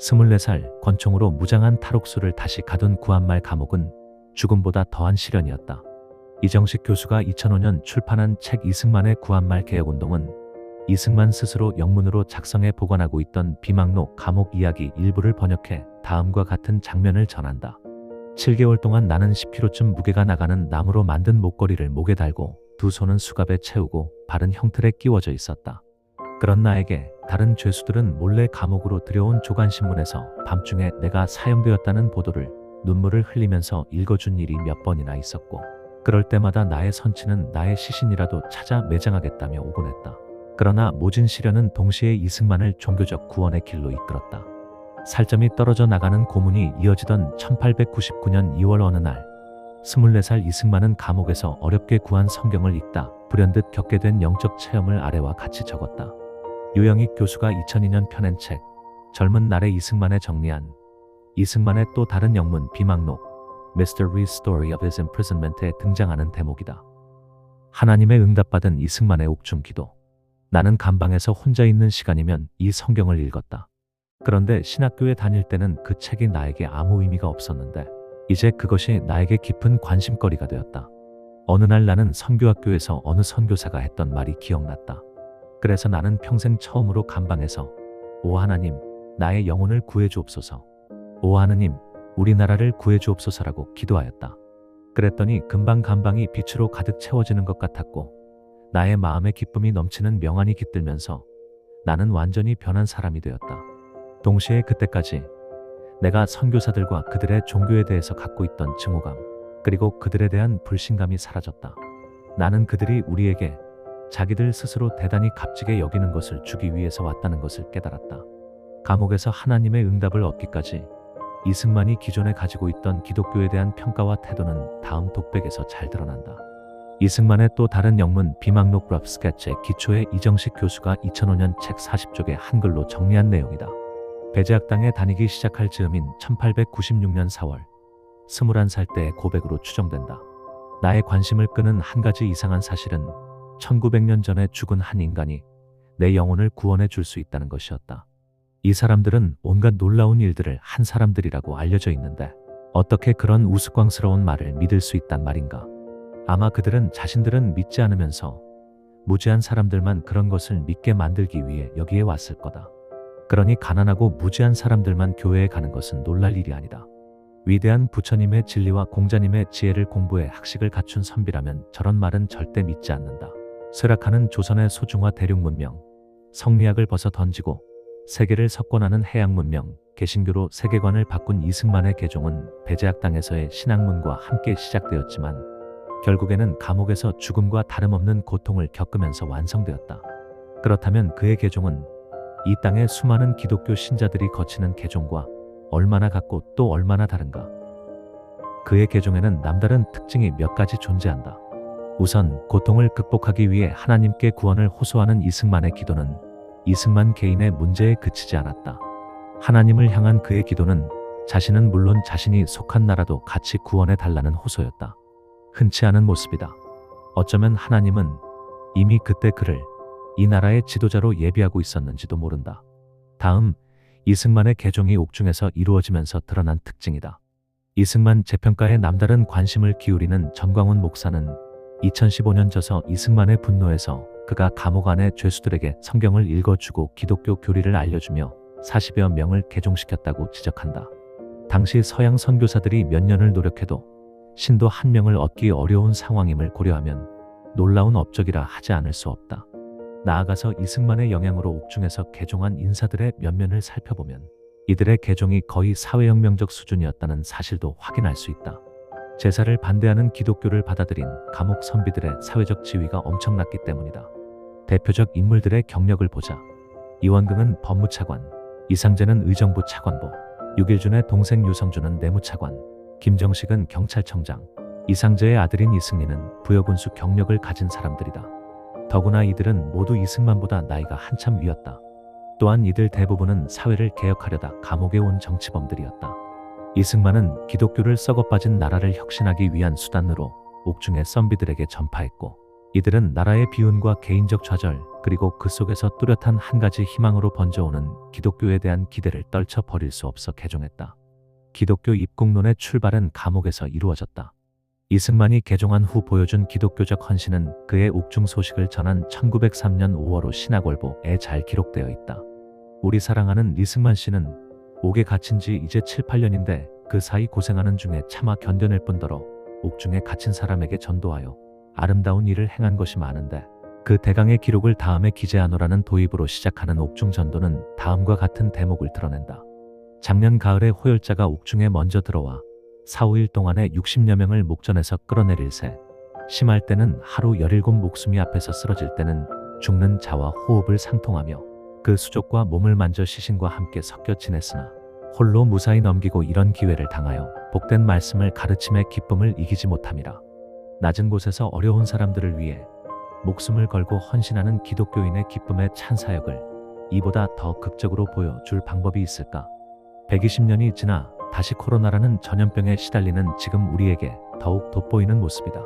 24살 권총으로 무장한 탈옥수를 다시 가둔 구한말 감옥은 죽음보다 더한 시련이었다. 이정식 교수가 2005년 출판한 책 이승만의 구한말 개혁운동은 이승만 스스로 영문으로 작성해 보관하고 있던 비망록 감옥 이야기 일부를 번역해 다음과 같은 장면을 전한다. 7개월 동안 나는 10kg쯤 무게가 나가는 나무로 만든 목걸이를 목에 달고 두 손은 수갑에 채우고 발은 형틀에 끼워져 있었다. 그런 나에게 다른 죄수들은 몰래 감옥으로 들여온 조간신문에서 밤중에 내가 사형되었다는 보도를 눈물을 흘리면서 읽어준 일이 몇 번이나 있었고, 그럴 때마다 나의 선치는 나의 시신이라도 찾아 매장하겠다며 오곤 했다. 그러나 모진 시련은 동시에 이승만을 종교적 구원의 길로 이끌었다. 살점이 떨어져 나가는 고문이 이어지던 1899년 2월 어느 날, 24살 이승만은 감옥에서 어렵게 구한 성경을 읽다 불현듯 겪게 된 영적 체험을 아래와 같이 적었다. 유영익 교수가 2002년 펴낸 책 젊은 날의 이승만에 정리한 이승만의 또 다른 영문 비망록 Mystery Story of His Imprisonment에 등장하는 대목이다. 하나님의 응답받은 이승만의 옥중 기도. 나는 감방에서 혼자 있는 시간이면 이 성경을 읽었다. 그런데 신학교에 다닐 때는 그 책이 나에게 아무 의미가 없었는데 이제 그것이 나에게 깊은 관심거리가 되었다. 어느 날 나는 선교학교에서 어느 선교사가 했던 말이 기억났다. 그래서 나는 평생 처음으로 감방에서 오 하나님, 나의 영혼을 구해주옵소서, 오 하느님, 우리나라를 구해주옵소서라고 기도하였다. 그랬더니 금방 감방이 빛으로 가득 채워지는 것 같았고 나의 마음에 기쁨이 넘치는 명안이 깃들면서 나는 완전히 변한 사람이 되었다. 동시에 그때까지 내가 선교사들과 그들의 종교에 대해서 갖고 있던 증오감, 그리고 그들에 대한 불신감이 사라졌다. 나는 그들이 우리에게 자기들 스스로 대단히 값지게 여기는 것을 주기 위해서 왔다는 것을 깨달았다. 감옥에서 하나님의 응답을 얻기까지 이승만이 기존에 가지고 있던 기독교에 대한 평가와 태도는 다음 독백에서 잘 드러난다. 이승만의 또 다른 영문 비망록 러프 스케치의 기초에 이정식 교수가 2005년 책 40쪽에 한글로 정리한 내용이다. 배제학당에 다니기 시작할 즈음인 1896년 4월 21살 때의 고백으로 추정된다. 나의 관심을 끄는 한 가지 이상한 사실은 1900년 전에 죽은 한 인간이 내 영혼을 구원해 줄 수 있다는 것이었다. 이 사람들은 온갖 놀라운 일들을 한 사람들이라고 알려져 있는데 어떻게 그런 우스꽝스러운 말을 믿을 수 있단 말인가? 아마 그들은 자신들은 믿지 않으면서 무지한 사람들만 그런 것을 믿게 만들기 위해 여기에 왔을 거다. 그러니 가난하고 무지한 사람들만 교회에 가는 것은 놀랄 일이 아니다. 위대한 부처님의 진리와 공자님의 지혜를 공부해 학식을 갖춘 선비라면 저런 말은 절대 믿지 않는다. 쇠락하는 조선의 소중화 대륙 문명, 성리학을 벗어 던지고 세계를 석권하는 해양 문명, 개신교로 세계관을 바꾼 이승만의 개종은 배제학당에서의 신학문과 함께 시작되었지만 결국에는 감옥에서 죽음과 다름없는 고통을 겪으면서 완성되었다. 그렇다면 그의 개종은 이 땅의 수많은 기독교 신자들이 거치는 개종과 얼마나 같고 또 얼마나 다른가? 그의 개종에는 남다른 특징이 몇 가지 존재한다. 우선 고통을 극복하기 위해 하나님께 구원을 호소하는 이승만의 기도는 이승만 개인의 문제에 그치지 않았다. 하나님을 향한 그의 기도는 자신은 물론 자신이 속한 나라도 같이 구원해 달라는 호소였다. 흔치 않은 모습이다. 어쩌면 하나님은 이미 그때 그를 이 나라의 지도자로 예비하고 있었는지도 모른다. 다음, 이승만의 개종이 옥중에서 이루어지면서 드러난 특징이다. 이승만 재평가에 남다른 관심을 기울이는 전광훈 목사는 2015년 저서 이승만의 분노에서 그가 감옥 안의 죄수들에게 성경을 읽어주고 기독교 교리를 알려주며 40여 명을 개종시켰다고 지적한다. 당시 서양 선교사들이 몇 년을 노력해도 신도 한 명을 얻기 어려운 상황임을 고려하면 놀라운 업적이라 하지 않을 수 없다. 나아가서 이승만의 영향으로 옥중에서 개종한 인사들의 면면을 살펴보면 이들의 개종이 거의 사회혁명적 수준이었다는 사실도 확인할 수 있다. 제사를 반대하는 기독교를 받아들인 감옥 선비들의 사회적 지위가 엄청났기 때문이다. 대표적 인물들의 경력을 보자. 이원긍은 법무차관, 이상재는 의정부 차관보, 육일준의 동생 유성준은 내무차관, 김정식은 경찰청장, 이상재의 아들인 이승리는 부여군수 경력을 가진 사람들이다. 더구나 이들은 모두 이승만보다 나이가 한참 위였다. 또한 이들 대부분은 사회를 개혁하려다 감옥에 온 정치범들이었다. 이승만은 기독교를 썩어빠진 나라를 혁신하기 위한 수단으로 옥중의 선비들에게 전파했고 이들은 나라의 비운과 개인적 좌절, 그리고 그 속에서 뚜렷한 한 가지 희망으로 번져오는 기독교에 대한 기대를 떨쳐 버릴 수 없어 개종했다. 기독교 입국론의 출발은 감옥에서 이루어졌다. 이승만이 개종한 후 보여준 기독교적 헌신은 그의 옥중 소식을 전한 1903년 5월호 신학월보에 잘 기록되어 있다. 우리 사랑하는 이승만 씨는 옥에 갇힌 지 이제 7, 8년인데 그 사이 고생하는 중에 차마 견뎌낼 뿐더러 옥중에 갇힌 사람에게 전도하여 아름다운 일을 행한 것이 많은데 그 대강의 기록을 다음에 기재하노라는 도입으로 시작하는 옥중 전도는 다음과 같은 대목을 드러낸다. 작년 가을에 호열자가 옥중에 먼저 들어와 4, 5일 동안에 60여 명을 목전에서 끌어내릴세. 심할 때는 하루 17 목숨이 앞에서 쓰러질 때는 죽는 자와 호흡을 상통하며 그 수족과 몸을 만져 시신과 함께 섞여 지냈으나 홀로 무사히 넘기고 이런 기회를 당하여 복된 말씀을 가르침의 기쁨을 이기지 못함이라. 낮은 곳에서 어려운 사람들을 위해 목숨을 걸고 헌신하는 기독교인의 기쁨의 찬사역을 이보다 더 극적으로 보여줄 방법이 있을까? 120년이 지나 다시 코로나라는 전염병에 시달리는 지금 우리에게 더욱 돋보이는 모습이다.